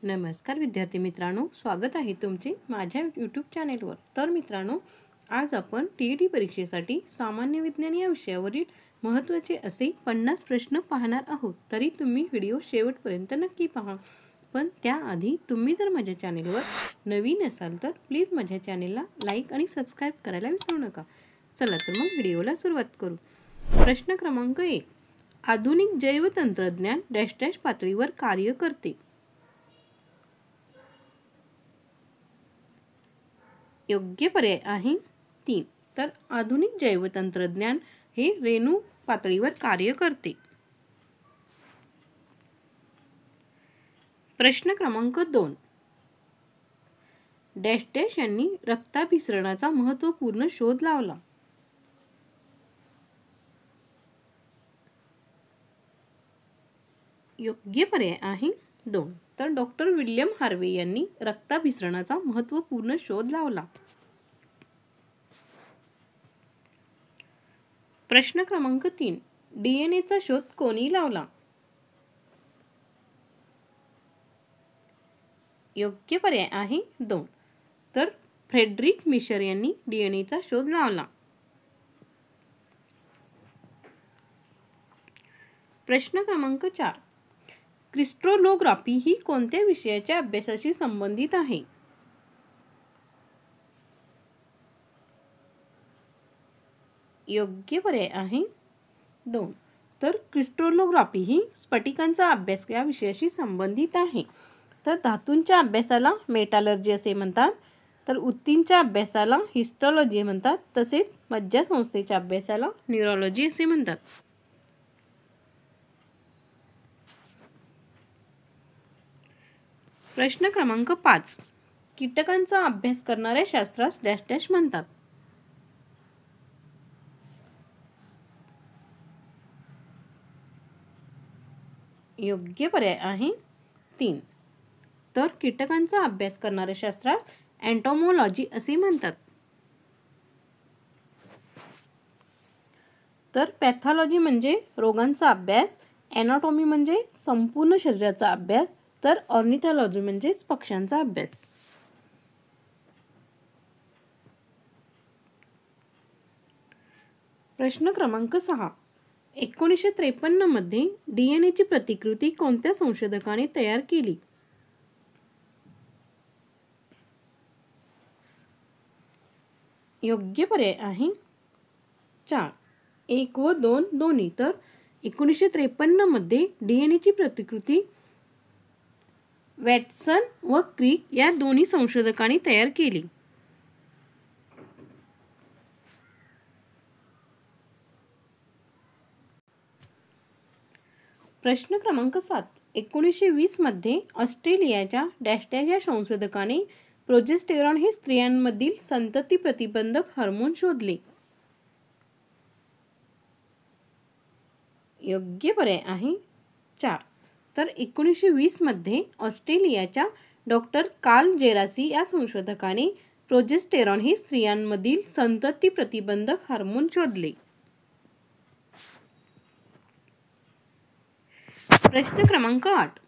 नमस्कार विद्यार्थी मित्रांनो, स्वागत आहे तुमचे माझ्या यूट्यूब चॅनेलवर। तर मित्रांनो, आज आपण टीईटी परीक्षेसाठी सामान्य विज्ञान या विषयावरील महत्त्वाचे असे 50 प्रश्न पाहणार आहोत। तरी तुम्ही व्हिडिओ शेवटपर्यंत नक्की पहा। पण त्याआधी तुम्ही जर माझ्या चॅनेलवर नवीन असाल तर प्लीज माझ्या चॅनेलला लाईक आणि सबस्क्राइब करायला विसरू नका। चला तर मग व्हिडिओला सुरुवात करू। प्रश्न क्रमांक 1, आधुनिक जैव तंत्रज्ञान डॅश डॅश पातळीवर कार्य करते। योग्य पर्याय आहे 3। तर आधुनिक जैव तंत्रज्ञान हे रेणू पातळीवर कार्य करते। प्रश्न क्रमांक 2, डॅश डॅश यांनी रक्ताभिसरणाचा महत्त्वपूर्ण शोध लावला। योग्य पर्याय आहे 2। तर डॉक्टर विल्यम हार्वे यांनी रक्ताभिसरणाचा महत्त्वपूर्ण शोध लावला। प्रश्न क्रमांक 3, डीएनएचा शोध कोणी लावला। योग्य पर्याय आहे 2। तर फ्रेडरिक मिशर यांनी डीएनएचा शोध लावला। प्रश्न क्रमांक 4, क्रिस्टलोग्राफी ही कोणत्या विषयाच्या अभ्यासाशी संबंधित आहे। योग्य पर्याय आहे 2। तर क्रिस्टलोग्राफी ही स्फटिकांचा अभ्यास या विषयाशी संबंधित आहे। तर धातूंच्या अभ्यासाला मेटलर्जी असे म्हणतात, तर ऊतींच्या अभ्यासाला हिस्टोलॉजी म्हणतात, तसेच मज्जासंस्थेच्या अभ्यासाला न्यूरोलॉजी असे म्हणतात। प्रश्न क्रमांक 5, कीटकांचा अभ्यास करणाऱ्या शास्त्रास डॅश डॅश म्हणतात। योग्य पर्याय आहे 3। तर कीटकांचा अभ्यास करणाऱ्या शास्त्रास एंटोमोलॉजी असे म्हणतात। तर पॅथॉलॉजी म्हणजे रोगांचा अभ्यास, एनाटॉमी म्हणजे संपूर्ण शरीराचा अभ्यास, तर ऑर्निथॉलॉजी म्हणजे पक्ष्यांचा अभ्यास। प्रश्न क्रमांक 6, 1953 मध्ये डीएनएची प्रतिकृती कोणत्या संशोधकाने तयार केली। योग्य पर्याय आहे 4, 1 व 2 दोन्ही। तर 1953 मध्ये डीएनएची प्रतिकृती वॅटसन व क्रिक या दोन्ही संशोधकांनी तयार केली। प्रश्न क्रमांक 7, 1920 मध्ये ऑस्ट्रेलियाच्या डॅश डॅश या संशोधकाने प्रोजेस्टेरॉन हे स्त्रियांमधील संतती प्रतिबंधक हार्मोन शोधले। योग्य पर्याय आहे 4। तर 1920 मध्ये ऑस्ट्रेलियाच्या डॉक्टर कार्ल जेरासी या संशोधकाने प्रोजेस्टेरॉन हे स्त्रियांमधील संतती प्रतिबंधक हार्मोन शोधले। प्रश्न क्रमांक 8,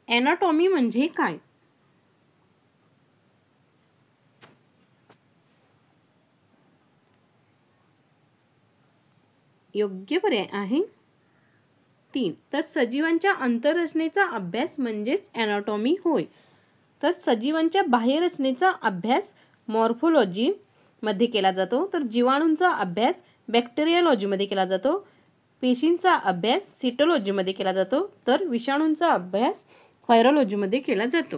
एनाटॉमी म्हणजे काय। योग्य पर्याय आहे 3। तर सजीवांच्या अंतररचनेचा अभ्यास म्हणजेच एनाटॉमी होय। तर सजीवांच्या बाह्यरचनेचा अभ्यास मॉर्फोलॉजी मध्ये केला जातो, तर जीवाणूंचा अभ्यास बॅक्टेरियोलॉजी मध्ये केला जातो, पेशींचा अभ्यास सिटोलॉजी मध्ये केला जातो, तर विषाणूंचा अभ्यास व्हायरोलॉजी मध्ये केला जातो।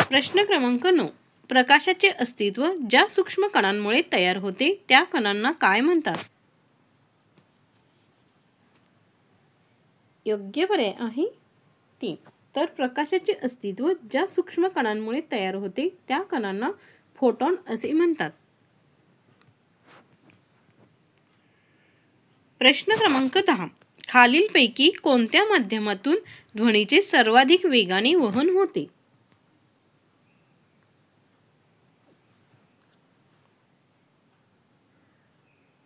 प्रश्न क्रमांक 9, प्रकाशाचे अस्तित्व ज्या सूक्ष्म कणांमुळे तयार होते त्या कणांना काय म्हणतात। योग्य पर्याय आहे 3। तर प्रकाशाचे अस्तित्व ज्या सूक्ष्म कणांमुळे तयार होते त्या कणांना फोटॉन असे म्हणतात। प्रश्न क्रमांक 10, खालीलपैकी कोणत्या माध्यमातून ध्वनीचे सर्वाधिक वेगाने वहन होते।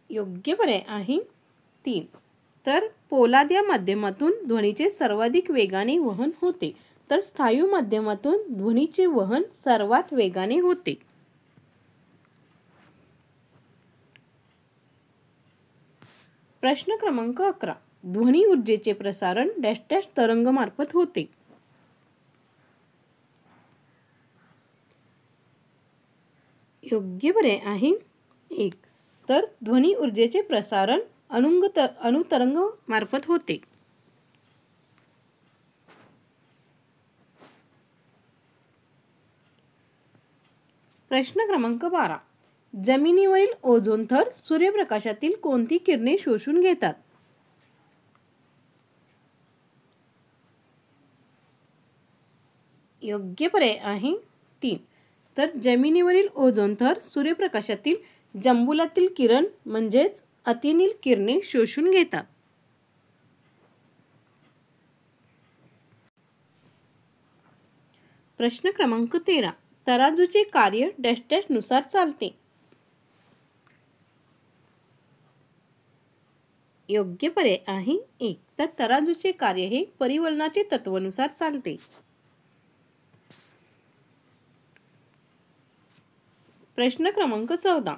योग्य पर्याय आहे 3। तर पोलाद या माध्यमातून ध्वनीचे सर्वाधिक वेगाने वहन होते, तर स्थायू माध्यमातून ध्वनीचे वहन सर्वात वेगाने होते. प्रश्न क्रमांक 11. ध्वनी ऊर्जेचे प्रसारण डॅश डॅश तरंग मार्फत होते. योग्य पर्याय आहे 1. तर ध्वनी ऊर्जेचे प्रसारण अणुतरंग मार्फत होते. प्रश्न क्रमांक 12. जमिनीवरील ओझोन थर सूर्यप्रकाशातील कोणती किरणे शोषून घेतात? योग्य पर्याय आहे 3. तर जमिनीवरील ओझोन थर सूर्यप्रकाशातील जंबुलातील किरण म्हणजेच अतिनील किरणे शोषून घेतात. प्रश्न क्रमांक 13. तराजूचे कार्य डॅश डॅश नुसार चालते. योग्य पर्याय आहे 1. तर तराजूचे कार्य हे परिवलनाचे तत्वानुसार चालते. प्रश्न क्रमांक 14.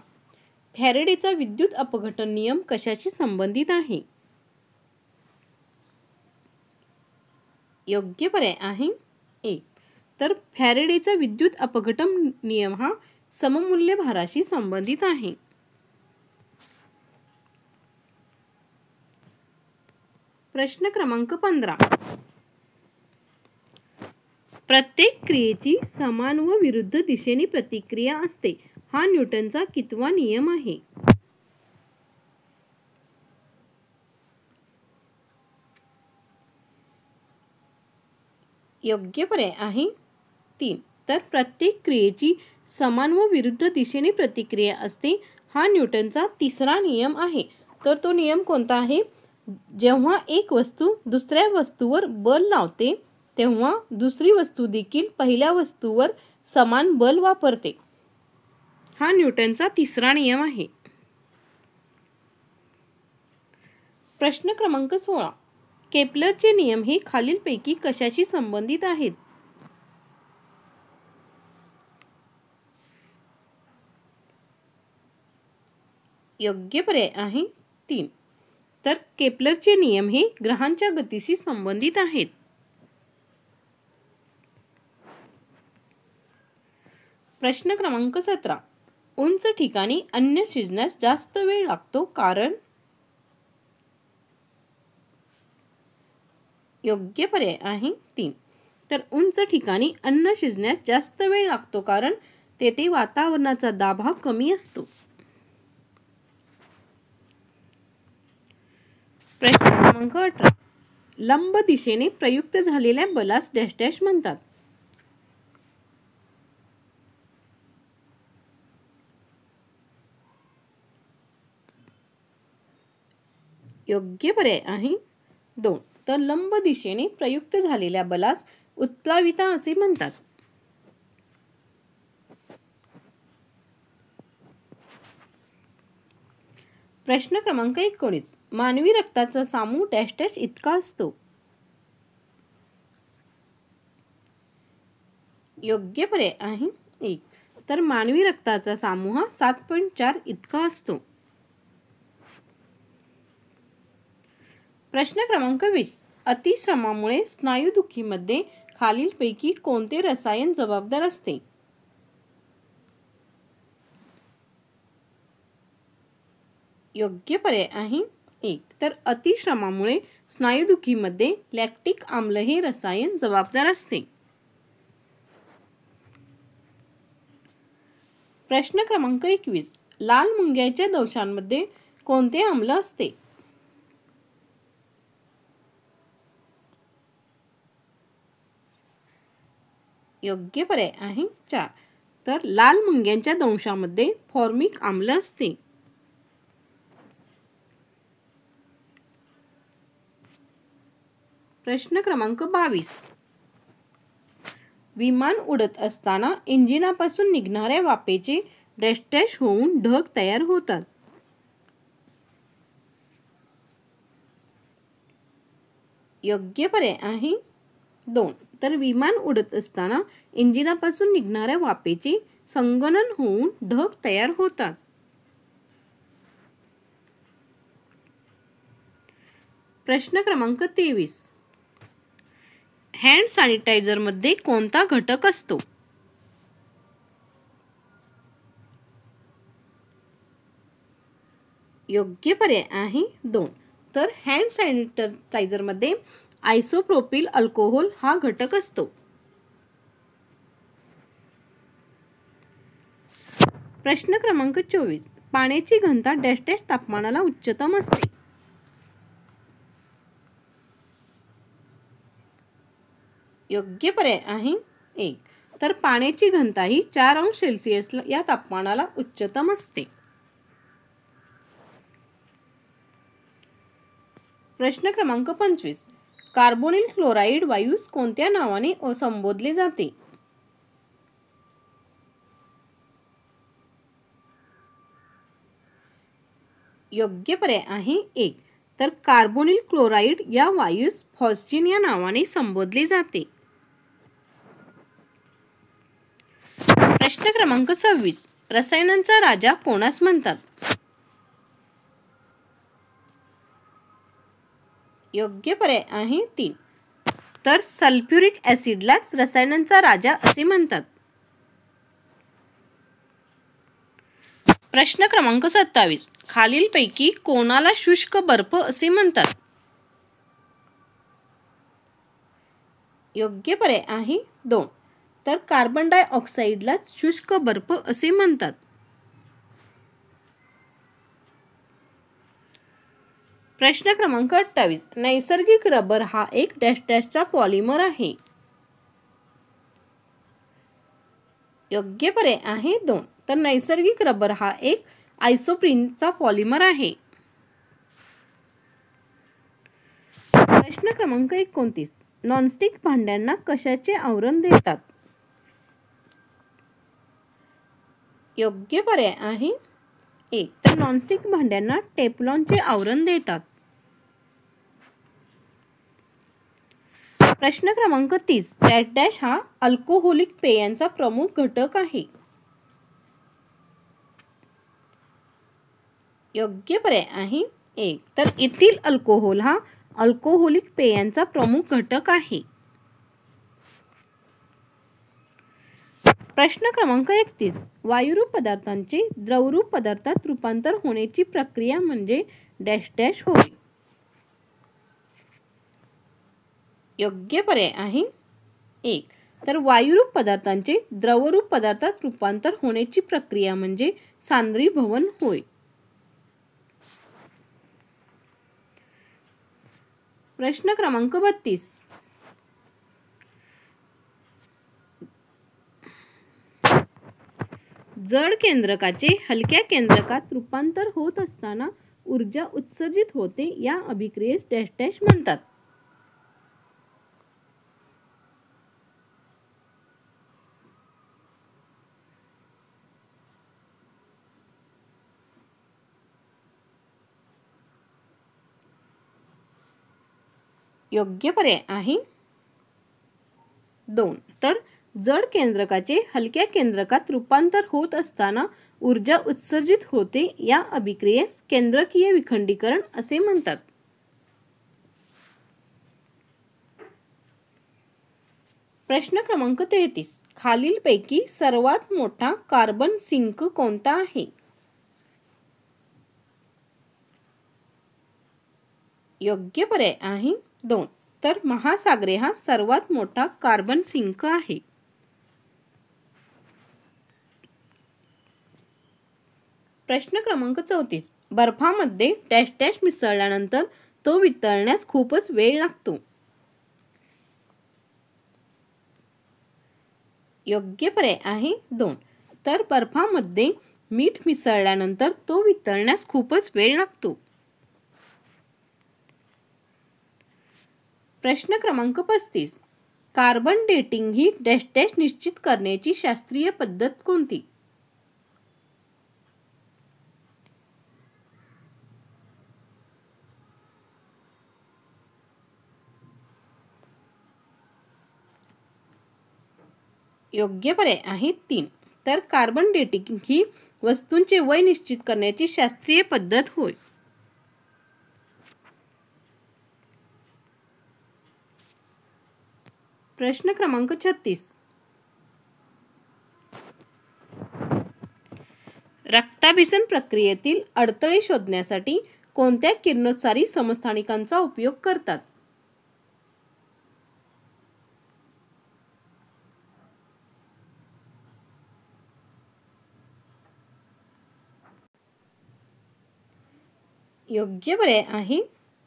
फॅरेडेचा विद्युत अपघटन नियम कशाशी संबंधित आहे? योग्य पर्याय आहे 1. तर फॅरेडेचा विद्युत अपघटन नियम हा सममूल्य भाराशी संबंधित आहे. प्रश्न क्रमांक 15. प्रत्येक क्रियेची समान व विरुद्ध दिशेने प्रतिक्रिया असते, हा न्यूटनचा कितवा नियम आहे? योग्य पर्याय आहे 3. तर प्रत्येक क्रियेची समान व विरुद्ध दिशेने प्रतिक्रिया असते, हा न्यूटनचा तिसरा नियम आहे. तर तो नियम कोणता आहे? जेव्हा एक वस्तू दुसऱ्या वस्तूवर बल लावते तेव्हा दुसरी वस्तू देखील पहिल्या वस्तूवर समान बल वापरते, हा न्यूटनचा तिसरा नियम आहे. प्रश्न क्रमांक 16. केपलरचे नियम हे खालीलपैकी कशाशी संबंधित आहेत? योग्य पर्याय आहे 3. तर केपलरचे नियम हे ग्रहांच्या गतीशी संबंधित आहेत. प्रश्न क्रमांक 17. उंच ठिकाणी अन्न शिजण्यास जास्त वेळ लागतो कारण? योग्य पर्याय आहे 3. तर उंच ठिकाणी अन्न शिजण्यास जास्त वेळ लागतो कारण तेथे वातावरणाचा दाब हा कमी असतो. प्रश्न क्रमांक 18. लंब दिशेने प्रयुक्त झालेल्या बलास डॅश डॅश म्हणतात. योग्य पर्याय आहे 2. तर लंब दिशेने प्रयुक्त झालेल्या बलास उत्प्लाविता असे म्हणतात. प्रश्न क्रमांक 19. मानवी रक्ताचा सामू डॅश डॅश इतका असतो. योग्य पर्याय आहे 1. तर मानवी रक्ताचा सामू हा 7.4 इतका असतो. प्रश्न क्रमांक 20. अतिश्रमामुळे स्नायुदुखीमध्ये खालीलपैकी कोणते रसायन जबाबदार असते? योग्य पर्याय आहे 1. तर अतिश्रमामुळे स्नायुदुखीमध्ये लॅक्टिक आम्ल हे रसायन जबाबदार असते. प्रश्न क्रमांक 21. लाल मुंग्याच्या दंशामध्ये कोणते आम्ल असते? योग्य पर्याय आहे 4. तर लाल मुंग्यांच्या दंशामध्ये फॉर्मिक आम्ल असते. प्रश्न क्रमांक 22. विमान उडत असताना इंजिनापासून निघणाऱ्या वाफेचे डॅश डॅश होऊन ढग तयार होतात. योग्य पर्याय आहे 2. तर विमान उडत असताना इंजिनापासून निघणाऱ्या वाफेचे संगणन होऊन ढग तयार होतात. प्रश्न क्रमांक 23. हँड सॅनिटायझरमध्ये कोणता घटक असतो? योग्य पर्याय आहे 2. तर हँड सॅनिटायझरमध्ये आयसोप्रोपिल अल्कोहोल हा घटक असतो. प्रश्न क्रमांक 24. पाण्याची घनता डॅश डॅश तापमानाला उच्चतम असते. योग्य पर्याय आहे 1. तर पाण्याची घनता ही 4 अंश सेल्सिअस या तापमानाला उच्चतम असते. प्रश्न क्रमांक 25. कार्बोनिल क्लोराईड वायूस कोणत्या नावाने संबोधले जाते? योग्य पर्याय आहे 1. तर कार्बोनिल क्लोराईड या वायूस फॉस्फिन या नावाने संबोधले जाते. प्रश्न क्रमांक 26. रसायनांचा राजा कोणास म्हणतात? योग्य पर्याय आहे 3. तर सल्फ्युरिक ॲसिडलाच रसायनांचा राजा असे म्हणतात. प्रश्न क्रमांक 27. खालीलपैकी कोणाला शुष्क बर्फ असे म्हणतात? योग्य पर्याय आहे 2. तर कार्बन डायऑक्साईडलाच शुष्क बर्फ असे म्हणतात. प्रश्न क्रमांक 28. नैसर्गिक रबर हा एक डॅश डॅशचा पॉलिमर आहे. योग्य पर्याय आहे 2. तर नैसर्गिक रबर हा एक आयसोप्रीनचा पॉलिमर आहे. प्रश्न क्रमांक 29. नॉनस्टिक भांड्यांना कशाचे आवरण देतात? योग्य पर्याय आहे 1. तर नॉनस्टिक भांड्यांना टेफ्लॉनचे आवरण देतात. प्रश्न क्रमांक 30. डॅश डॅश हा अल्कोहोलिक पेयांचा प्रमुख घटक आहे. योग्य पर्याय आहे 1. तर इथिल अल्कोहोल हा अल्कोहोलिक पेयांचा प्रमुख घटक आहे. प्रश्न क्रमांक 31. वायुरूप पदार्थांचे द्रवरूप पदार्थात रूपांतर होण्याची प्रक्रिया म्हणजे डॅश डॅश होय. योग्य पर्याय आहे 1. तर वायुरूप पदार्थांचे द्रवरूप पदार्थात रूपांतर होण्याची प्रक्रिया म्हणजे सांद्रीभवन होय. प्रश्न क्रमांक 32. जड केंद्रकाचे हलक्या केंद्रकात रूपांतर होत असताना ऊर्जा उत्सर्जित होते या अभिक्रियेस डॅश डॅश म्हणतात. योग्य पर्याय आहे 2. तर जड केंद्रकाचे हलक्या केंद्रकात रूपांतर होत असताना ऊर्जा उत्सर्जित होते या अभिक्रियेस केंद्रकीय विखंडीकरण असे म्हणतात. प्रश्न क्रमांक 33. खालीलपैकी सर्वात मोठा कार्बन सिंक कोणता आहे? योग्य पर्याय आहे 2. तर महासागरे हा सर्वात मोठा कार्बन सिंक आहे. प्रश्न क्रमांक 34. बर्फामध्ये डॅश डॅश मिसळल्यानंतर तो वितळण्यास खूपच वेळ लागतो. योग्य पर्याय आहे 2. तर बर्फामध्ये मीठ मिसळल्यानंतर तो वितळण्यास खूपच वेळ लागतो. प्रश्न क्रमांक 35. कार्बन डेटिंग ही डॅश डॅश निश्चित करण्याची शास्त्रीय पद्धत कोणती? योग्य पर्याय आहे 3. तर कार्बन डेटिंग ही वस्तूंचे वय निश्चित करण्याची शास्त्रीय पद्धत होय. प्रश्न क्रमांक 36. रक्ताभिसरण प्रक्रियेतील अडथळे शोधण्यासाठी कोणत्या किरणोत्सारी समस्थानिकांचा उपयोग करतात? योग्य पर्याय आहे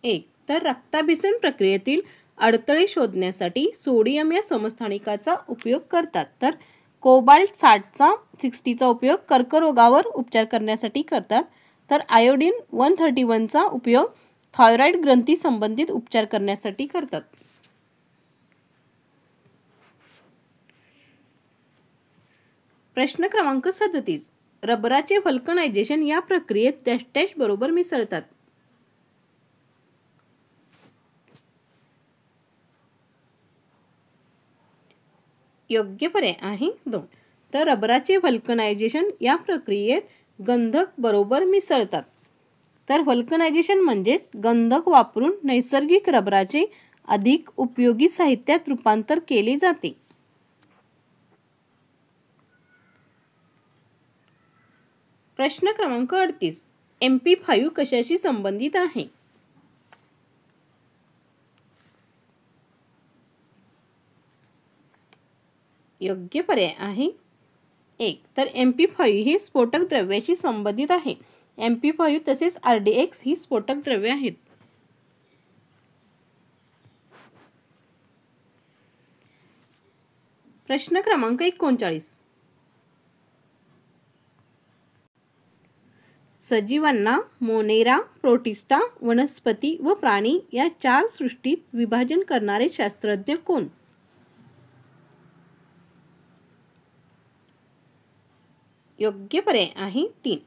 1. तर रक्ताभिसरण प्रक्रियेतील अडथळे शोधण्यासाठी सोडियम या समस्थानिकाचा उपयोग करतात. तर कोबाल्ट 60चा उपयोग कर्करोगावर उपचार करण्यासाठी करतात. तर आयोडीन 131चा उपयोग थायरॉइड ग्रंथी संबंधित उपचार करण्यासाठी करतात. प्रश्न क्रमांक 37. रबराचे व्हल्कनायझेशन या प्रक्रियेत डॅश डॅश बरोबर मिसळतात. योग्य पर्याय आहे 2. तर रबराचे व्हल्कनायझेशन या प्रक्रियेत गंधक बरोबर मिसळतात. तर व्हल्कनायझेशन म्हणजेच गंधक वापरून नैसर्गिक रबराचे अधिक उपयोगी साहित्यात रूपांतर केले जाते. प्रश्न क्रमांक 38. MP5 कशाशी संबंधित आहे? योग्य पर्याय आहे 1. तर MP5 हे स्फोटक द्रव्याशी संबंधित आहे. MP5 तसेच RDX ही स्फोटक द्रव्ये आहेत. प्रश्न क्रमांक 39. सजीवांना मोनेरा, प्रोटिस्टा, वनस्पती व प्राणी या 4 सृष्टीत विभाजन करणारे शास्त्रज्ञ कोण? योग्य पर्याय आहे 3.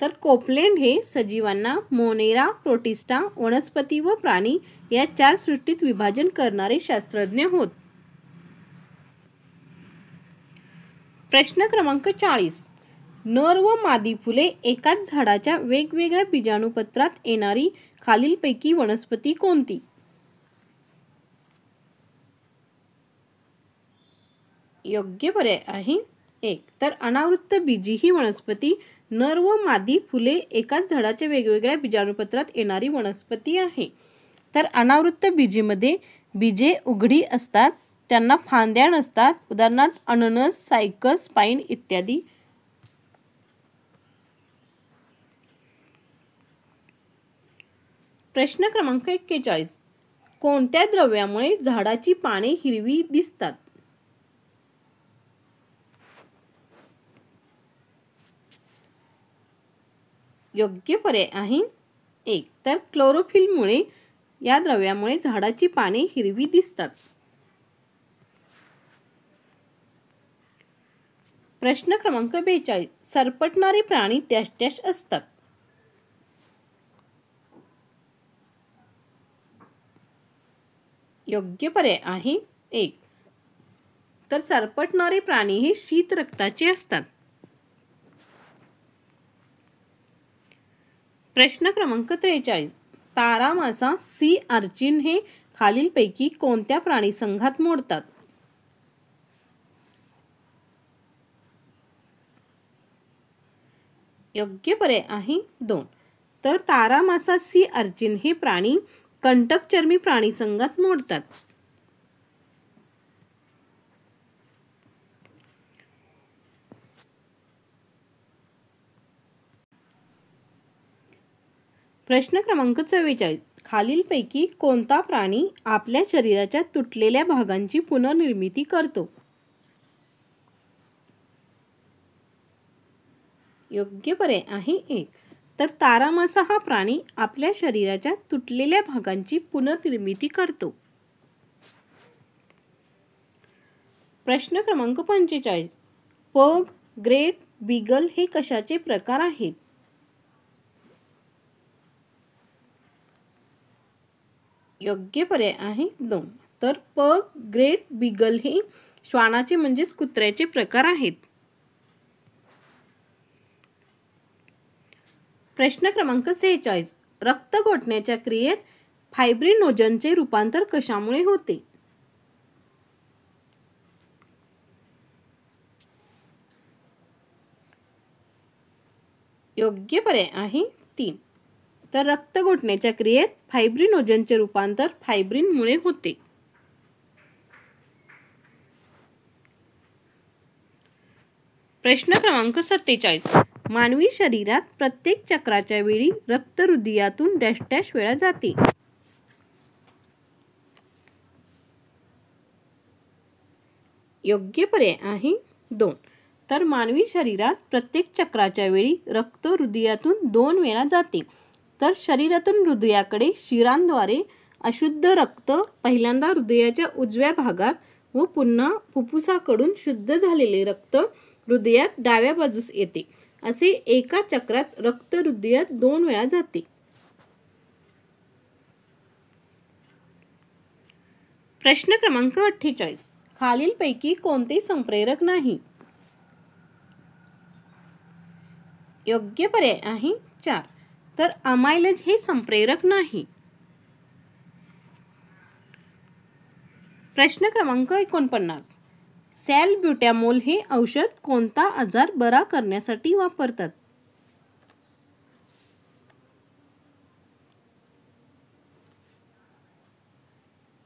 तर कोपलँड हे सजीवांना मोनेरा, प्रोटिस्टा, वनस्पती व प्राणी या 4 सृष्टीत विभाजन करणारे शास्त्रज्ञ होत. प्रश्न क्रमांक 40. नर व मादी फुले एकाच झाडाच्या वेगवेगळ्या बीजाणुपत्रात येणारी खालीलपैकी वनस्पती कोणती? योग्य पर्याय आहे 1. तर अनावृत्त बीजी ही वनस्पती नर व मादी फुले एकाच झाडाच्या वेगवेगळ्या बीजाणुपत्रात येणारी वनस्पती आहे. तर अनावृत्त बीजीमध्ये बीजे उघडी असतात, त्यांना फांद्या नसतात. उदाहरणार्थ अननस, सायकस, पाईन इत्यादी. प्रश्न क्रमांक 41. कोणत्या द्रव्यामुळे झाडाची पाने हिरवी दिसतात? योग्य पर्याय आहे 1. तर क्लोरोफिलमुळे या द्रव्यामुळे झाडाची पाने हिरवी दिसतात. प्रश्न क्रमांक 42. सरपटणारे प्राणी डॅश डॅश असतात. योग्य पर्याय आहे 1. तर सरपटणारे प्राणी हे शीत रक्ताचे असतात. प्रश्न क्रमांक 43. तारा मासा, सी अर्चिन हे खालीलपैकी कोणत्या प्राणी संघात मोडतात? योग्य पर्याय आहे 2. तर तारा मासा, सी अर्चिन हे प्राणी कंटकचर्मी प्राणी संघात मोडतात. प्रश्न क्रमांक 44. खालीलपैकी कोणता प्राणी आपल्या शरीराच्या तुटलेल्या भागांची पुनर्निर्मिती करतो? योग्य पर्याय आहे 1. तर तारा मासा हा प्राणी आपल्या शरीराच्या तुटलेल्या भागांची पुनर्निर्मिती करतो. प्रश्न क्रमांक 45. पग, ग्रेट बीगल हे कशाचे प्रकार आहेत? योग्य पर्याय आहे 2. तर पग, ग्रेट बीगल हे श्वानाचे म्हणजेच कुत्र्याचे प्रकार आहेत. प्रश्न क्रमांक 46. रक्त गोठण्याच्या क्रियेत फायब्रिनोजनचे रूपांतर कशामुळे होते? योग्य पर्याय आहे 3. तर रक्त गोठण्याच्या क्रियेत फायब्रिनोजनचे रूपांतर फायब्रिनमुळे होते. प्रश्न क्रमांक 47. मानवी शरीरात प्रत्येक चक्राच्या वेळी रक्त हृदयातून डॅश डॅश वेळा जाते? योग्य पर्याय आहे 2. तर मानवी शरीरात प्रत्येक चक्राच्या वेळी रक्त हृदयातून 2 वेळा जाते. तर शरीरातून हृदयाकडे शिरांद्वारे अशुद्ध रक्त पहिल्यांदा हृदयाच्या उजव्या भागात व पुन्हा फुफ्फुसाकडून शुद्ध झालेले रक्त हृदयात डाव्या बाजूस येते. असे एका चक्रात रक्त हृदयात 2 वेळा जाते. प्रश्न क्रमांक 48. खालीलपैकी कोणते संप्रेरक नाही? योग्य पर्याय आहे 4. तर अमायलेज हे संप्रेरक नाही. प्रश्न क्रमांक 49. सॅलब्युटॅमोल हे औषध कोणता आजार बरा करण्यासाठी वापरतात?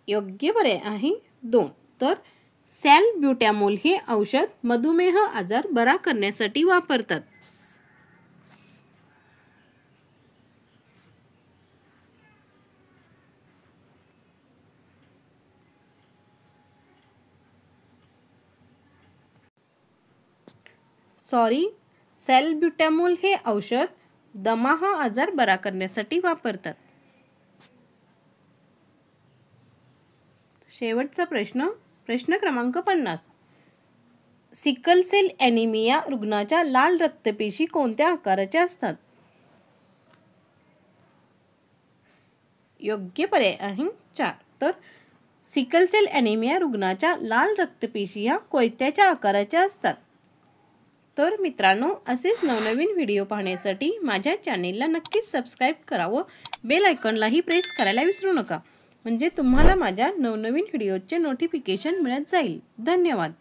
योग्य पर्याय आहे 2. तर सॅलब्युटॅमोल हे औषध मधुमेह आजार बरा करण्यासाठी वापरतात. सॅलब्युटॅमोल हे औषध दमा हा आजार बरा करण्यासाठी वापरतात. शेवटचा प्रश्न क्रमांक 50. सिकल सेल ॲनिमिया रुग्णाच्या लाल रक्तपेशी कोणत्या आकाराच्या असतात? योग्य पर्याय आहे 4. तर सिकल सेल ॲनिमिया रुग्णाच्या लाल रक्तपेशी ह्या कोयत्याच्या आकाराच्या असतात. तर मित्रांनो, असेच नवनवीन व्हिडिओ पाहण्यासाठी माझ्या चॅनेलला नक्कीच सबस्क्राईब करा व बेल आयकॉनलाही प्रेस करायला विसरू नका, म्हणजे तुम्हाला माझ्या नवनवीन व्हिडिओचे नोटिफिकेशन मिळत जाईल. धन्यवाद.